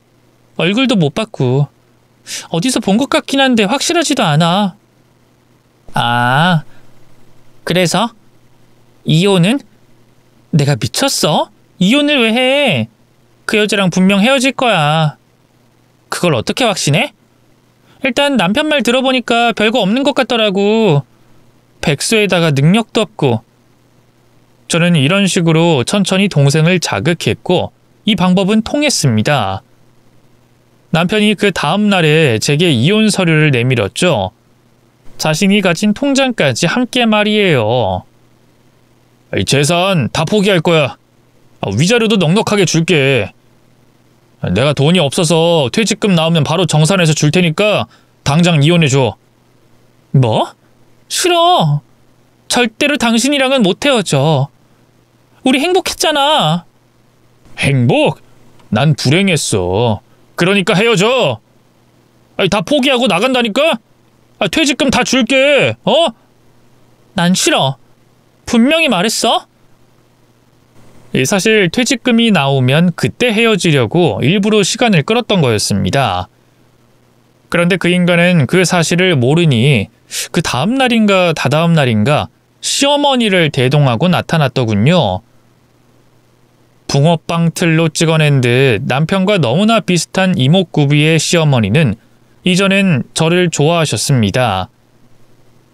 얼굴도 못 봤고. 어디서 본 것 같긴 한데 확실하지도 않아. 그래서? 이혼은? 내가 미쳤어? 이혼을 왜 해? 그 여자랑 분명 헤어질 거야. 그걸 어떻게 확신해? 일단 남편 말 들어보니까 별거 없는 것 같더라고. 백수에다가 능력도 없고. 저는 이런 식으로 천천히 동생을 자극했고 이 방법은 통했습니다. 남편이 그 다음 날에 제게 이혼 서류를 내밀었죠. 자신이 가진 통장까지 함께 말이에요. 재산 다 포기할 거야. 위자료도 넉넉하게 줄게. 내가 돈이 없어서 퇴직금 나오면 바로 정산해서 줄 테니까 당장 이혼해줘. 뭐? 싫어. 절대로 당신이랑은 못 헤어져. 우리 행복했잖아. 행복? 난 불행했어. 그러니까 헤어져. 다 포기하고 나간다니까? 퇴직금 다 줄게. 난 싫어. 분명히 말했어. 사실 퇴직금이 나오면 그때 헤어지려고 일부러 시간을 끌었던 거였습니다. 그런데 그 인간은 그 사실을 모르니 그 다음 날인가 다다음 날인가 시어머니를 대동하고 나타났더군요. 붕어빵 틀로 찍어낸 듯 남편과 너무나 비슷한 이목구비의 시어머니는 이전엔 저를 좋아하셨습니다.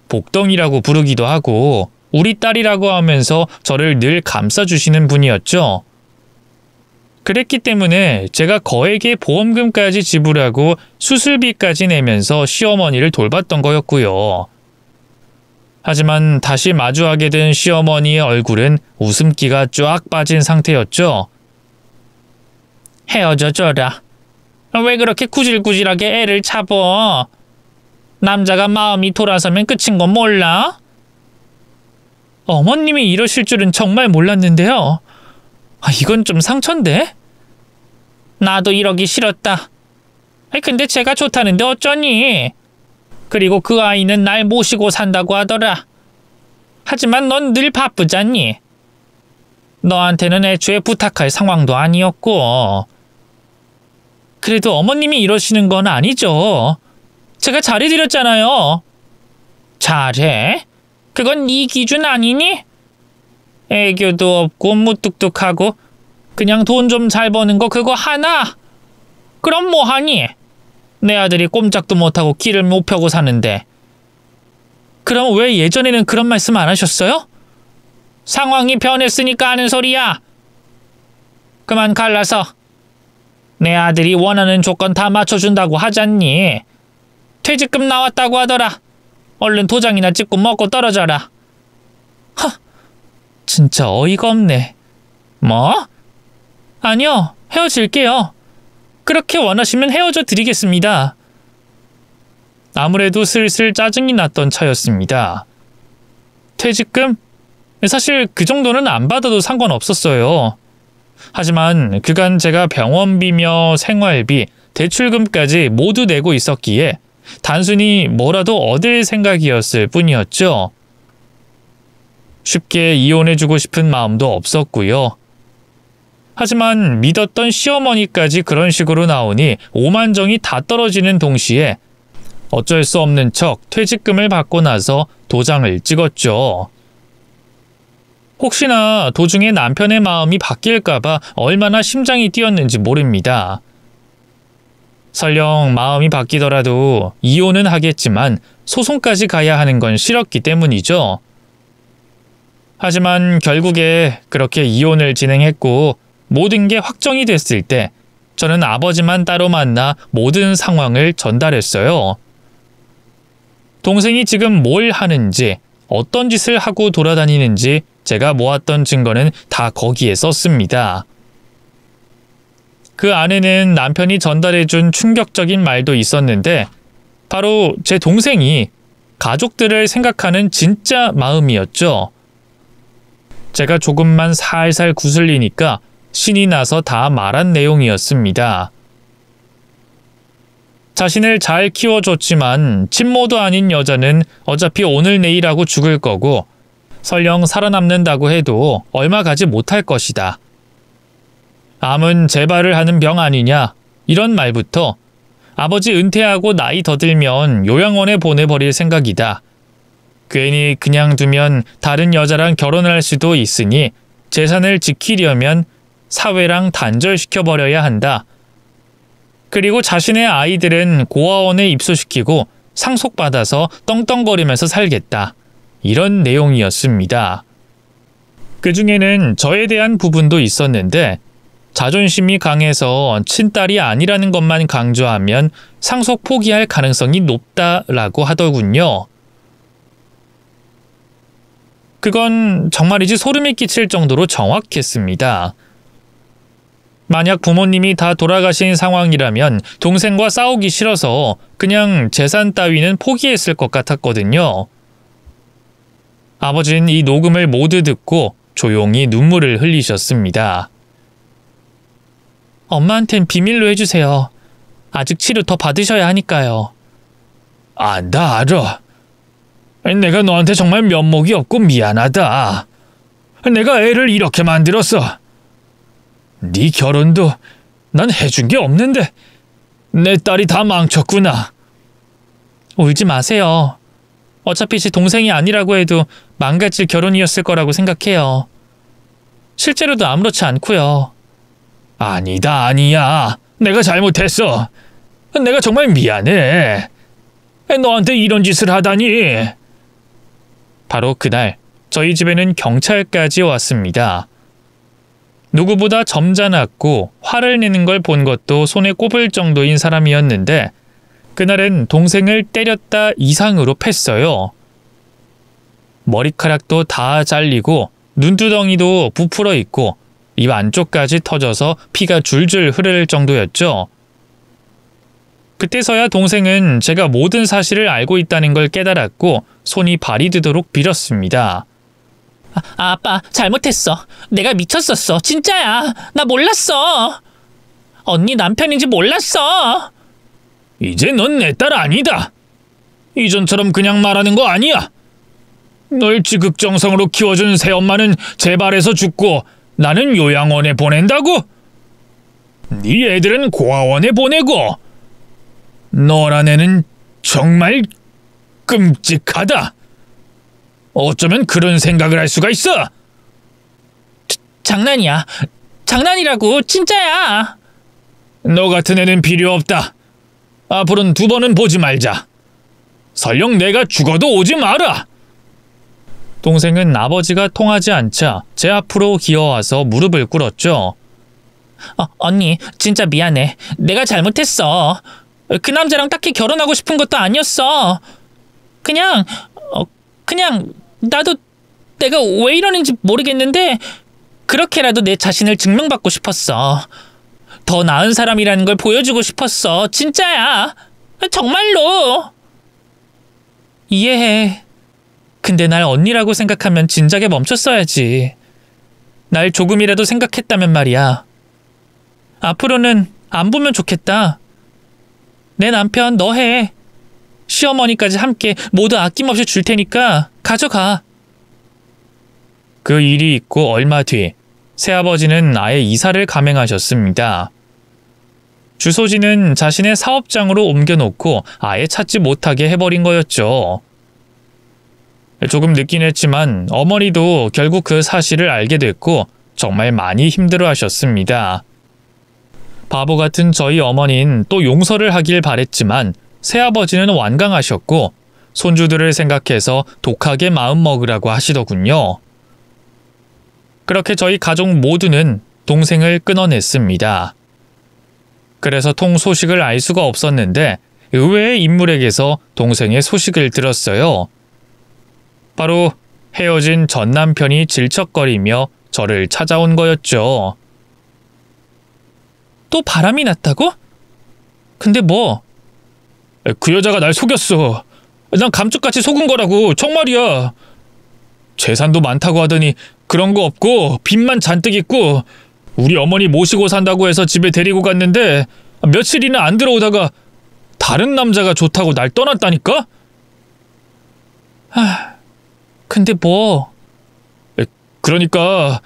복덩이라고 부르기도 하고 우리 딸이라고 하면서 저를 늘 감싸주시는 분이었죠. 그랬기 때문에 제가 거액의 보험금까지 지불하고 수술비까지 내면서 시어머니를 돌봤던 거였고요. 하지만 다시 마주하게 된 시어머니의 얼굴은 웃음기가 쫙 빠진 상태였죠. 헤어져 줘라. 왜 그렇게 구질구질하게 애를 차버? 남자가 마음이 돌아서면 끝인 건 몰라? 어머님이 이러실 줄은 정말 몰랐는데요. 이건 좀 상처인데? 나도 이러기 싫었다. 근데 제가 좋다는데 어쩌니? 그리고 그 아이는 날 모시고 산다고 하더라. 하지만 넌 늘 바쁘잖니? 너한테는 애초에 부탁할 상황도 아니었고. 그래도 어머님이 이러시는 건 아니죠. 제가 잘해드렸잖아요. 잘해? 그건 네 기준 아니니? 애교도 없고 무뚝뚝하고 그냥 돈 좀 잘 버는 거 그거 하나? 그럼 뭐하니? 내 아들이 꼼짝도 못하고 길을 못 펴고 사는데. 그럼 왜 예전에는 그런 말씀 안 하셨어요? 상황이 변했으니까 하는 소리야. 그만 갈라서. 내 아들이 원하는 조건 다 맞춰준다고 하잖니. 퇴직금 나왔다고 하더라. 얼른 도장이나 찍고 먹고 떨어져라. 진짜 어이가 없네. 뭐? 아니요, 헤어질게요. 그렇게 원하시면 헤어져 드리겠습니다. 아무래도 슬슬 짜증이 났던 차였습니다. 퇴직금? 사실 그 정도는 안 받아도 상관없었어요. 하지만 그간 제가 병원비며 생활비, 대출금까지 모두 내고 있었기에 단순히 뭐라도 얻을 생각이었을 뿐이었죠. 쉽게 이혼해주고 싶은 마음도 없었고요. 하지만 믿었던 시어머니까지 그런 식으로 나오니 오만정이 다 떨어지는 동시에 어쩔 수 없는 척 퇴직금을 받고 나서 도장을 찍었죠. 혹시나 도중에 남편의 마음이 바뀔까봐 얼마나 심장이 뛰었는지 모릅니다. 설령 마음이 바뀌더라도 이혼은 하겠지만 소송까지 가야 하는 건 싫었기 때문이죠. 하지만 결국에 그렇게 이혼을 진행했고 모든 게 확정이 됐을 때 저는 아버지만 따로 만나 모든 상황을 전달했어요. 동생이 지금 뭘 하는지, 어떤 짓을 하고 돌아다니는지 제가 모았던 증거는 다 거기에 썼습니다. 그 안에는 남편이 전달해준 충격적인 말도 있었는데 바로 제 동생이 가족들을 생각하는 진짜 마음이었죠. 제가 조금만 살살 구슬리니까 신이 나서 다 말한 내용이었습니다. 자신을 잘 키워줬지만 친모도 아닌 여자는 어차피 오늘 내일하고 죽을 거고 설령 살아남는다고 해도 얼마 가지 못할 것이다. 암은 재발을 하는 병 아니냐, 이런 말부터 아버지 은퇴하고 나이 더 들면 요양원에 보내버릴 생각이다. 괜히 그냥 두면 다른 여자랑 결혼을 할 수도 있으니 재산을 지키려면 사회랑 단절시켜버려야 한다. 그리고 자신의 아이들은 고아원에 입소시키고 상속받아서 떵떵거리면서 살겠다. 이런 내용이었습니다. 그 중에는 저에 대한 부분도 있었는데 자존심이 강해서 친딸이 아니라는 것만 강조하면 상속 포기할 가능성이 높다라고 하더군요. 그건 정말이지 소름이 끼칠 정도로 정확했습니다. 만약 부모님이 다 돌아가신 상황이라면 동생과 싸우기 싫어서 그냥 재산 따위는 포기했을 것 같았거든요. 아버지는 이 녹음을 모두 듣고 조용히 눈물을 흘리셨습니다. 엄마한텐 비밀로 해주세요. 아직 치료 더 받으셔야 하니까요. 나 알아. 내가 너한테 정말 면목이 없고 미안하다. 내가 애를 이렇게 만들었어. 네 결혼도 난 해준 게 없는데 내 딸이 다 망쳤구나. 울지 마세요. 어차피 제 동생이 아니라고 해도 망가질 결혼이었을 거라고 생각해요. 실제로도 아무렇지 않고요. 아니다, 아니야. 내가 잘못했어. 내가 정말 미안해. 너한테 이런 짓을 하다니. 바로 그날 저희 집에는 경찰까지 왔습니다. 누구보다 점잖았고 화를 내는 걸 본 것도 손에 꼽을 정도인 사람이었는데 그날은 동생을 때렸다 이상으로 팼어요. 머리카락도 다 잘리고 눈두덩이도 부풀어 있고 입 안쪽까지 터져서 피가 줄줄 흐를 정도였죠. 그때서야 동생은 제가 모든 사실을 알고 있다는 걸 깨달았고 손이 발이 되도록 빌었습니다. 아빠, 잘못했어. 내가 미쳤었어. 진짜야. 나 몰랐어. 언니 남편인지 몰랐어. 이제 넌 내 딸 아니다. 이전처럼 그냥 말하는 거 아니야. 널 지극정성으로 키워준 새엄마는 재발해서 죽고 나는 요양원에 보낸다고? 네 애들은 고아원에 보내고 너란 애는 정말 끔찍하다. 어쩌면 그런 생각을 할 수가 있어? 장난이야. 장난이라고. 진짜야. 너 같은 애는 필요 없다. 앞으로는 2번은 보지 말자. 설령 내가 죽어도 오지 마라. 동생은 아버지가 통하지 않자 제 앞으로 기어와서 무릎을 꿇었죠. 언니, 진짜 미안해. 내가 잘못했어. 그 남자랑 딱히 결혼하고 싶은 것도 아니었어. 그냥 나도 내가 왜 이러는지 모르겠는데 그렇게라도 내 자신을 증명받고 싶었어. 더 나은 사람이라는 걸 보여주고 싶었어. 진짜야. 정말로. 이해해. 근데 날 언니라고 생각하면 진작에 멈췄어야지. 날 조금이라도 생각했다면 말이야. 앞으로는 안 보면 좋겠다. 내 남편 너 해. 시어머니까지 함께 모두 아낌없이 줄 테니까 가져가. 그 일이 있고 얼마 뒤 새아버지는 아예 이사를 감행하셨습니다. 주소지는 자신의 사업장으로 옮겨놓고 아예 찾지 못하게 해버린 거였죠. 조금 늦긴 했지만 어머니도 결국 그 사실을 알게 됐고 정말 많이 힘들어하셨습니다. 바보 같은 저희 어머니는 또 용서를 하길 바랬지만 새아버지는 완강하셨고 손주들을 생각해서 독하게 마음먹으라고 하시더군요. 그렇게 저희 가족 모두는 동생을 끊어냈습니다. 그래서 통 소식을 알 수가 없었는데 의외의 인물에게서 동생의 소식을 들었어요. 바로 헤어진 전 남편이 질척거리며 저를 찾아온 거였죠. 또 바람이 났다고? 근데 뭐? 그 여자가 날 속였어. 난 감쪽같이 속은 거라고. 정말이야. 재산도 많다고 하더니 그런 거 없고 빚만 잔뜩 있고 우리 어머니 모시고 산다고 해서 집에 데리고 갔는데 며칠이나 안 들어오다가 다른 남자가 좋다고 날 떠났다니까? 근데 뭐? 그러니까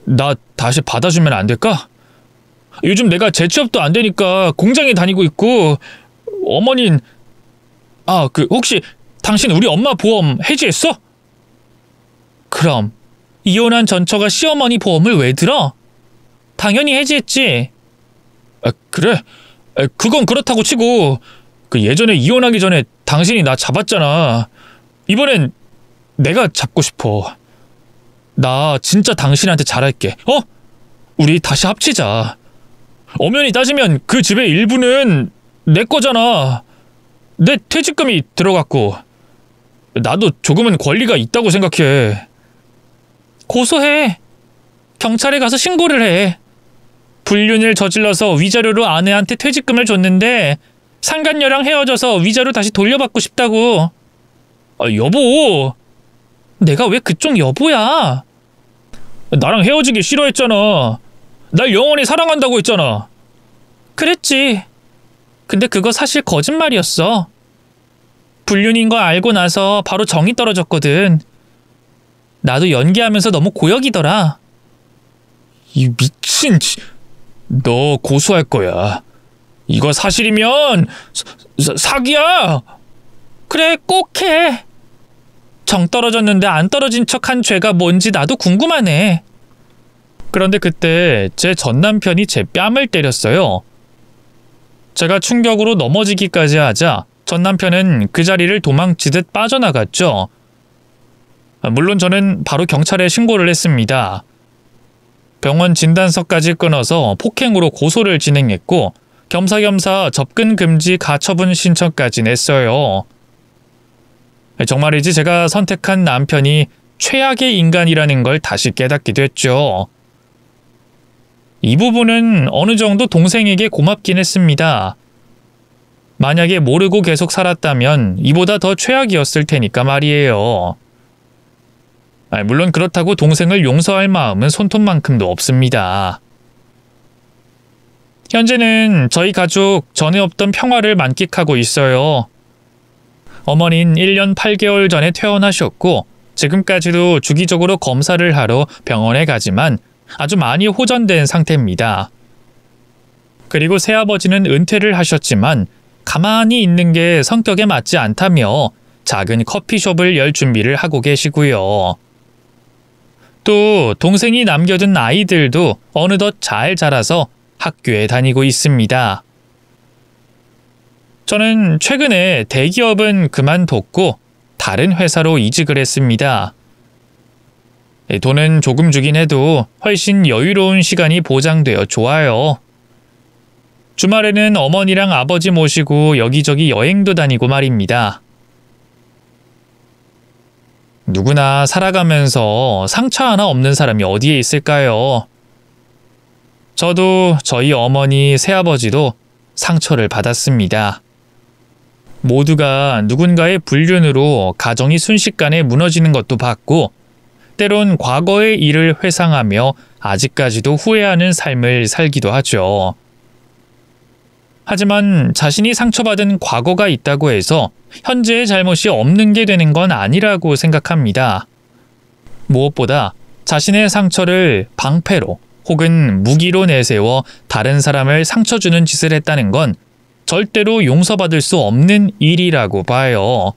나 다시 받아주면 안 될까? 요즘 내가 재취업도 안 되니까 공장에 다니고 있고 어머닌 혹시 당신 우리 엄마 보험 해지했어? 그럼 이혼한 전처가 시어머니 보험을 왜 들어? 당연히 해지했지. 그래? 그건 그렇다고 치고 그 예전에 이혼하기 전에 당신이 나 잡았잖아. 이번엔 내가 잡고 싶어. 나 진짜 당신한테 잘할게. 우리 다시 합치자. 엄연히 따지면 그 집의 일부는 내 거잖아. 내 퇴직금이 들어갔고 나도 조금은 권리가 있다고 생각해. 고소해. 경찰에 가서 신고를 해. 불륜을 저질러서 위자료로 아내한테 퇴직금을 줬는데 상간녀랑 헤어져서 위자료 다시 돌려받고 싶다고. 여보. 내가 왜 그쪽 여보야? 나랑 헤어지기 싫어했잖아. 날 영원히 사랑한다고 했잖아. 그랬지. 근데 그거 사실 거짓말이었어. 불륜인 거 알고 나서 바로 정이 떨어졌거든. 나도 연기하면서 너무 고역이더라. 이 미친... 너 고소할 거야. 이거 사실이면 사기야. 그래, 꼭 해. 정 떨어졌는데 안 떨어진 척한 죄가 뭔지 나도 궁금하네. 그런데 그때 제 전남편이 제 뺨을 때렸어요. 제가 충격으로 넘어지기까지 하자 전남편은 그 자리를 도망치듯 빠져나갔죠. 물론 저는 바로 경찰에 신고를 했습니다. 병원 진단서까지 끊어서 폭행으로 고소를 진행했고 겸사겸사 접근 금지 가처분 신청까지 냈어요. 정말이지 제가 선택한 남편이 최악의 인간이라는 걸 다시 깨닫게 됐죠. 이 부분은 어느 정도 동생에게 고맙긴 했습니다. 만약에 모르고 계속 살았다면 이보다 더 최악이었을 테니까 말이에요. 물론 그렇다고 동생을 용서할 마음은 손톱만큼도 없습니다. 현재는 저희 가족 전에 없던 평화를 만끽하고 있어요. 어머니는 1년 8개월 전에 퇴원하셨고 지금까지도 주기적으로 검사를 하러 병원에 가지만 아주 많이 호전된 상태입니다. 그리고 새아버지는 은퇴를 하셨지만 가만히 있는 게 성격에 맞지 않다며 작은 커피숍을 열 준비를 하고 계시고요. 또 동생이 남겨둔 아이들도 어느덧 잘 자라서 학교에 다니고 있습니다. 저는 최근에 대기업은 그만뒀고 다른 회사로 이직을 했습니다. 돈은 조금 주긴 해도 훨씬 여유로운 시간이 보장되어 좋아요. 주말에는 어머니랑 아버지 모시고 여기저기 여행도 다니고 말입니다. 누구나 살아가면서 상처 하나 없는 사람이 어디에 있을까요? 저도 저희 어머니, 새아버지도 상처를 받았습니다. 모두가 누군가의 불륜으로 가정이 순식간에 무너지는 것도 봤고 때론 과거의 일을 회상하며 아직까지도 후회하는 삶을 살기도 하죠. 하지만 자신이 상처받은 과거가 있다고 해서 현재의 잘못이 없는 게 되는 건 아니라고 생각합니다. 무엇보다 자신의 상처를 방패로 혹은 무기로 내세워 다른 사람을 상처 주는 짓을 했다는 건 절대로 용서받을 수 없는 일이라고 봐요.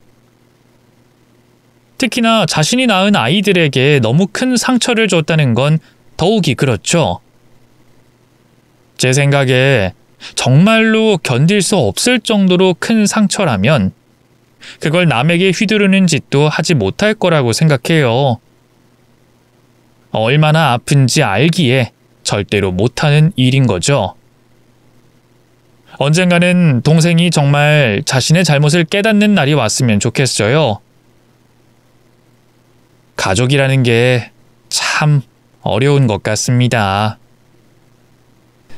특히나 자신이 낳은 아이들에게 너무 큰 상처를 줬다는 건 더욱이 그렇죠. 제 생각에 정말로 견딜 수 없을 정도로 큰 상처라면 그걸 남에게 휘두르는 짓도 하지 못할 거라고 생각해요. 얼마나 아픈지 알기에 절대로 못하는 일인 거죠. 언젠가는 동생이 정말 자신의 잘못을 깨닫는 날이 왔으면 좋겠어요. 가족이라는 게 참 어려운 것 같습니다.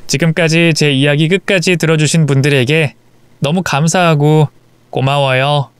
지금까지 제 이야기 끝까지 들어주신 분들에게 너무 감사하고 고마워요.